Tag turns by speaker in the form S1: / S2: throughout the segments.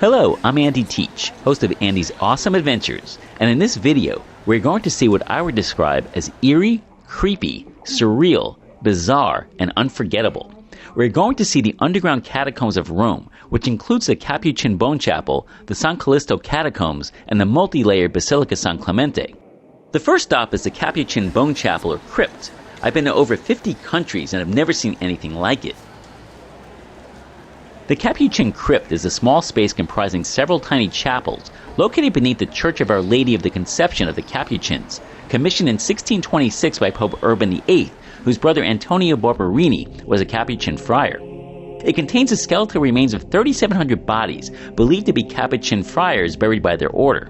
S1: Hello, I'm Andy Teach, host of Andy's Awesome Adventures, and in this video, we're going to see what I would describe as eerie, creepy, surreal, bizarre, and unforgettable. We're going to see the underground catacombs of Rome, which includes the Capuchin Bone Chapel, the San Callisto Catacombs, and the multi-layered Basilica of San Clemente. The first stop is the Capuchin Bone Chapel or Crypt. I've been to over 50 countries and have never seen anything like it. The Capuchin Crypt is a small space comprising several tiny chapels located beneath the Church of Our Lady of the Conception of the Capuchins, commissioned in 1626 by Pope Urban VIII, whose brother Antonio Barberini was a Capuchin friar. It contains the skeletal remains of 3,700 bodies believed to be Capuchin friars buried by their order.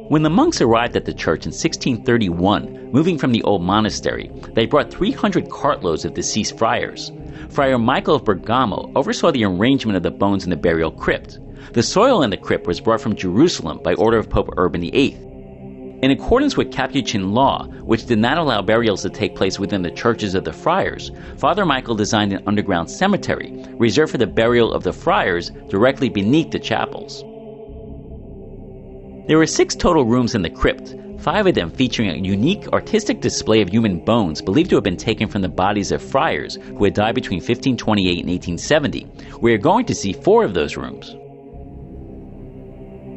S1: When the monks arrived at the church in 1631, moving from the old monastery, they brought 300 cartloads of deceased friars. Friar Michael of Bergamo oversaw the arrangement of the bones in the burial crypt. The soil in the crypt was brought from Jerusalem by order of Pope Urban VIII. In accordance with Capuchin law, which did not allow burials to take place within the churches of the friars, Father Michael designed an underground cemetery reserved for the burial of the friars directly beneath the chapels. There were 6 total rooms in the crypt, 5 of them featuring a unique artistic display of human bones believed to have been taken from the bodies of friars who had died between 1528 and 1870. We are going to see 4 of those rooms.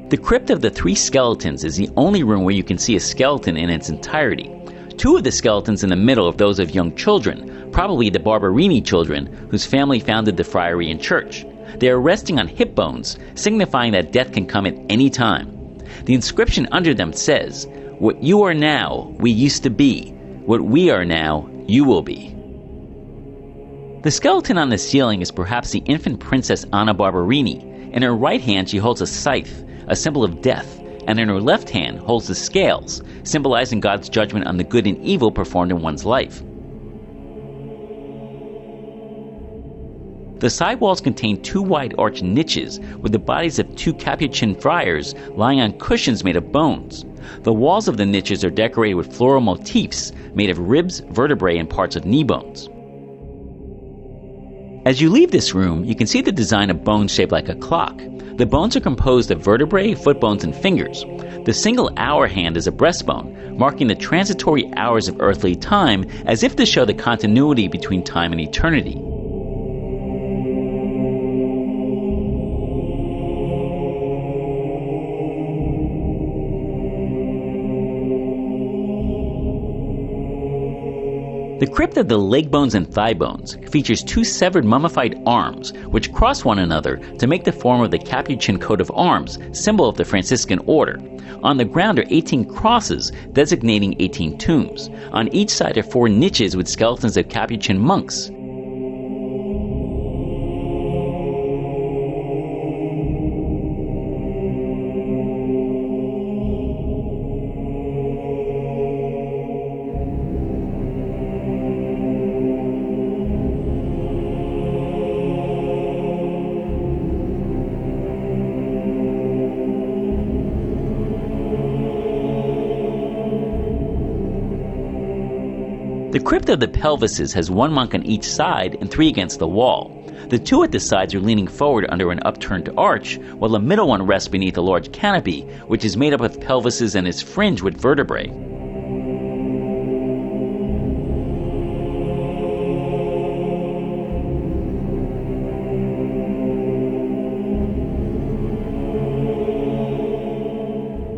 S1: The Crypt of the 3 Skeletons is the only room where you can see a skeleton in its entirety. 2 of the skeletons in the middle are those of young children, probably the Barberini children, whose family founded the friary and church. They are resting on hip bones, signifying that death can come at any time. The inscription under them says, "What you are now, we used to be. What we are now, you will be." The skeleton on the ceiling is perhaps the infant Princess Anna Barberini. In her right hand she holds a scythe, a symbol of death, and in her left hand holds the scales, symbolizing God's judgment on the good and evil performed in one's life. The side walls contain 2 wide arched niches with the bodies of 2 Capuchin friars lying on cushions made of bones. The walls of the niches are decorated with floral motifs made of ribs, vertebrae, and parts of knee bones. As you leave this room, you can see the design of bones shaped like a clock. The bones are composed of vertebrae, foot bones, and fingers. The single hour hand is a breastbone, marking the transitory hours of earthly time as if to show the continuity between time and eternity. The Crypt of the Leg Bones and Thigh Bones features 2 severed mummified arms which cross one another to make the form of the Capuchin coat of arms, symbol of the Franciscan order. On the ground are 18 crosses designating 18 tombs. On each side are 4 niches with skeletons of Capuchin monks. The Crypt of the Pelvises has 1 monk on each side and 3 against the wall. The 2 at the sides are leaning forward under an upturned arch, while the middle one rests beneath a large canopy, which is made up of pelvises and is fringed with vertebrae.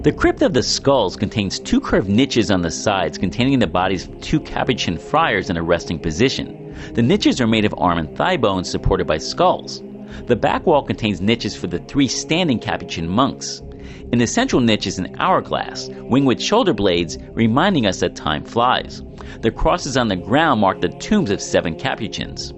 S1: The Crypt of the Skulls contains 2 curved niches on the sides containing the bodies of 2 Capuchin friars in a resting position. The niches are made of arm and thigh bones supported by skulls. The back wall contains niches for the 3 standing Capuchin monks. In the central niche is an hourglass, winged with shoulder blades, reminding us that time flies. The crosses on the ground mark the tombs of 7 Capuchins.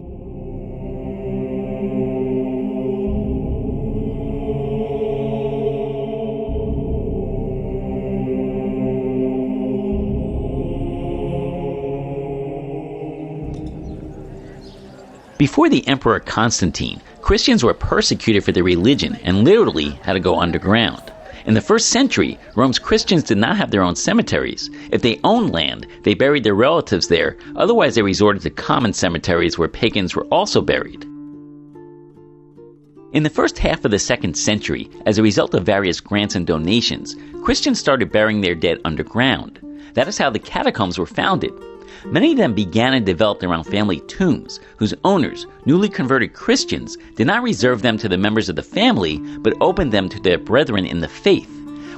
S1: Before the Emperor Constantine, Christians were persecuted for their religion and literally had to go underground. In the 1st century, Rome's Christians did not have their own cemeteries. If they owned land, they buried their relatives there, otherwise they resorted to common cemeteries where pagans were also buried. In the first half of the 2nd century, as a result of various grants and donations, Christians started burying their dead underground. That is how the catacombs were founded. Many of them began and developed around family tombs, whose owners, newly converted Christians, did not reserve them to the members of the family, but opened them to their brethren in the faith.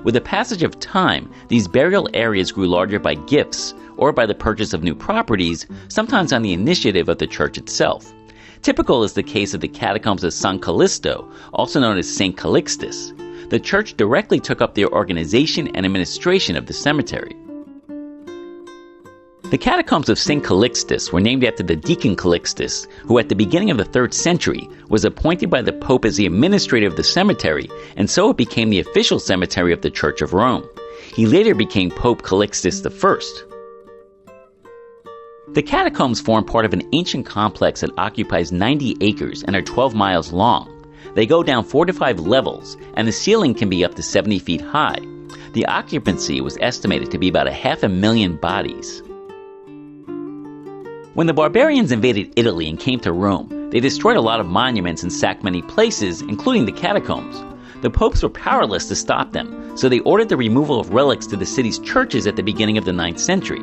S1: With the passage of time, these burial areas grew larger by gifts, or by the purchase of new properties, sometimes on the initiative of the church itself. Typical is the case of the Catacombs of San Callisto, also known as St. Calixtus. The church directly took up the organization and administration of the cemetery. The Catacombs of St. Calixtus were named after the deacon Calixtus, who at the beginning of the 3rd century was appointed by the Pope as the administrator of the cemetery, and so it became the official cemetery of the Church of Rome. He later became Pope Calixtus I. The catacombs form part of an ancient complex that occupies 90 acres and are 12 miles long. They go down 4 to 5 levels, and the ceiling can be up to 70 feet high. The occupancy was estimated to be about 500,000 bodies. When the barbarians invaded Italy and came to Rome, they destroyed a lot of monuments and sacked many places, including the catacombs. The popes were powerless to stop them, so they ordered the removal of relics to the city's churches at the beginning of the 9th century.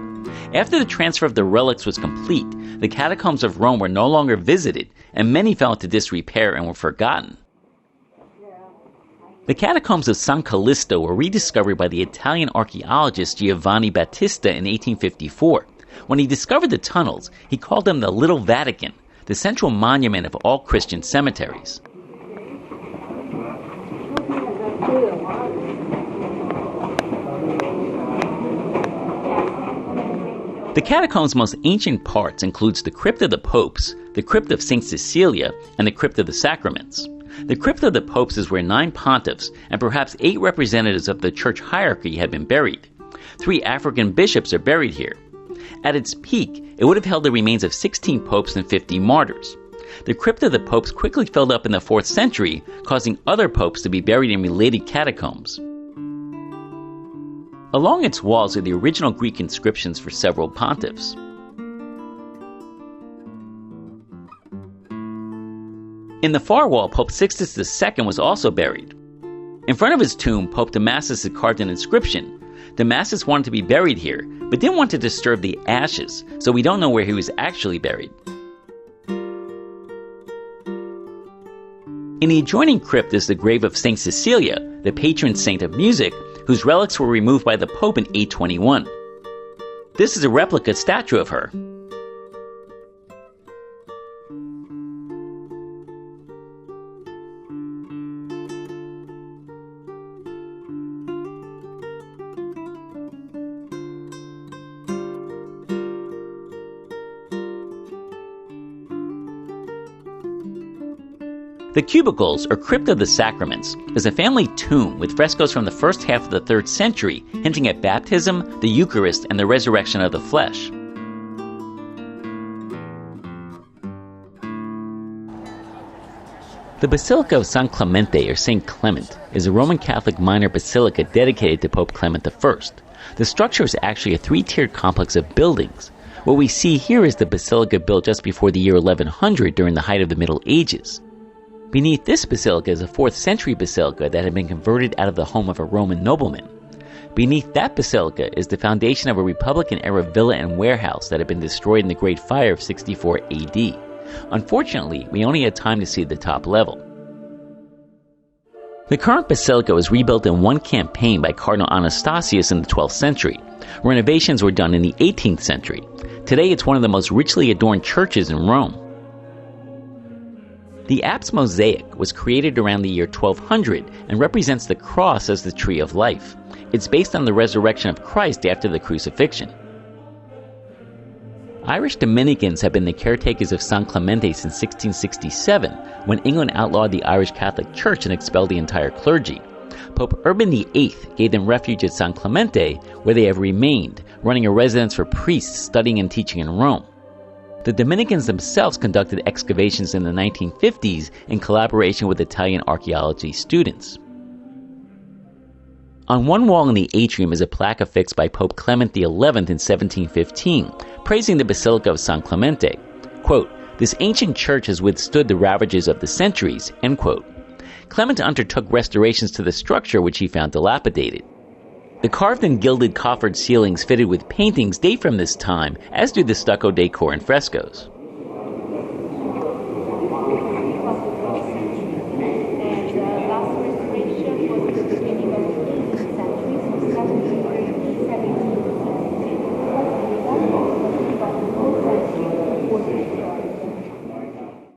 S1: After the transfer of the relics was complete, the catacombs of Rome were no longer visited, and many fell into disrepair and were forgotten. The catacombs of San Callisto were rediscovered by the Italian archaeologist Giovanni Battista in 1854. When he discovered the tunnels, he called them the Little Vatican, the central monument of all Christian cemeteries. The catacombs' most ancient parts includes the Crypt of the Popes, the Crypt of St. Cecilia, and the Crypt of the Sacraments. The Crypt of the Popes is where 9 pontiffs and perhaps 8 representatives of the church hierarchy had been buried. 3 African bishops are buried here. At its peak, it would have held the remains of 16 popes and 50 martyrs. The Crypt of the Popes quickly filled up in the 4th century, causing other popes to be buried in related catacombs. Along its walls are the original Greek inscriptions for several pontiffs. In the far wall, Pope Sixtus II was also buried. In front of his tomb, Pope Damasus had carved an inscription. Damasus wanted to be buried here, but didn't want to disturb the ashes, so we don't know where he was actually buried. In the adjoining crypt is the grave of St. Cecilia, the patron saint of music, whose relics were removed by the Pope in 821. This is a replica statue of her. The Cubicles, or Crypt of the Sacraments, is a family tomb with frescoes from the first half of the 3rd century, hinting at baptism, the Eucharist, and the resurrection of the flesh. The Basilica of San Clemente, or St. Clement, is a Roman Catholic minor basilica dedicated to Pope Clement I. The structure is actually a 3-tiered complex of buildings. What we see here is the basilica built just before the year 1100 during the height of the Middle Ages. Beneath this basilica is a 4th century basilica that had been converted out of the home of a Roman nobleman. Beneath that basilica is the foundation of a Republican-era villa and warehouse that had been destroyed in the Great Fire of 64 AD. Unfortunately, we only had time to see the top level. The current basilica was rebuilt in one campaign by Cardinal Anastasius in the 12th century. Renovations were done in the 18th century. Today it's one of the most richly adorned churches in Rome. The apse mosaic was created around the year 1200 and represents the cross as the tree of life. It's based on the resurrection of Christ after the crucifixion. Irish Dominicans have been the caretakers of San Clemente since 1667, when England outlawed the Irish Catholic Church and expelled the entire clergy. Pope Urban VIII gave them refuge at San Clemente, where they have remained, running a residence for priests studying and teaching in Rome. The Dominicans themselves conducted excavations in the 1950s in collaboration with Italian archaeology students. On one wall in the atrium is a plaque affixed by Pope Clement XI in 1715, praising the Basilica of San Clemente. Quote, "This ancient church has withstood the ravages of the centuries," end quote. Clement undertook restorations to the structure, which he found dilapidated. The carved and gilded coffered ceilings fitted with paintings date from this time, as do the stucco decor and frescoes.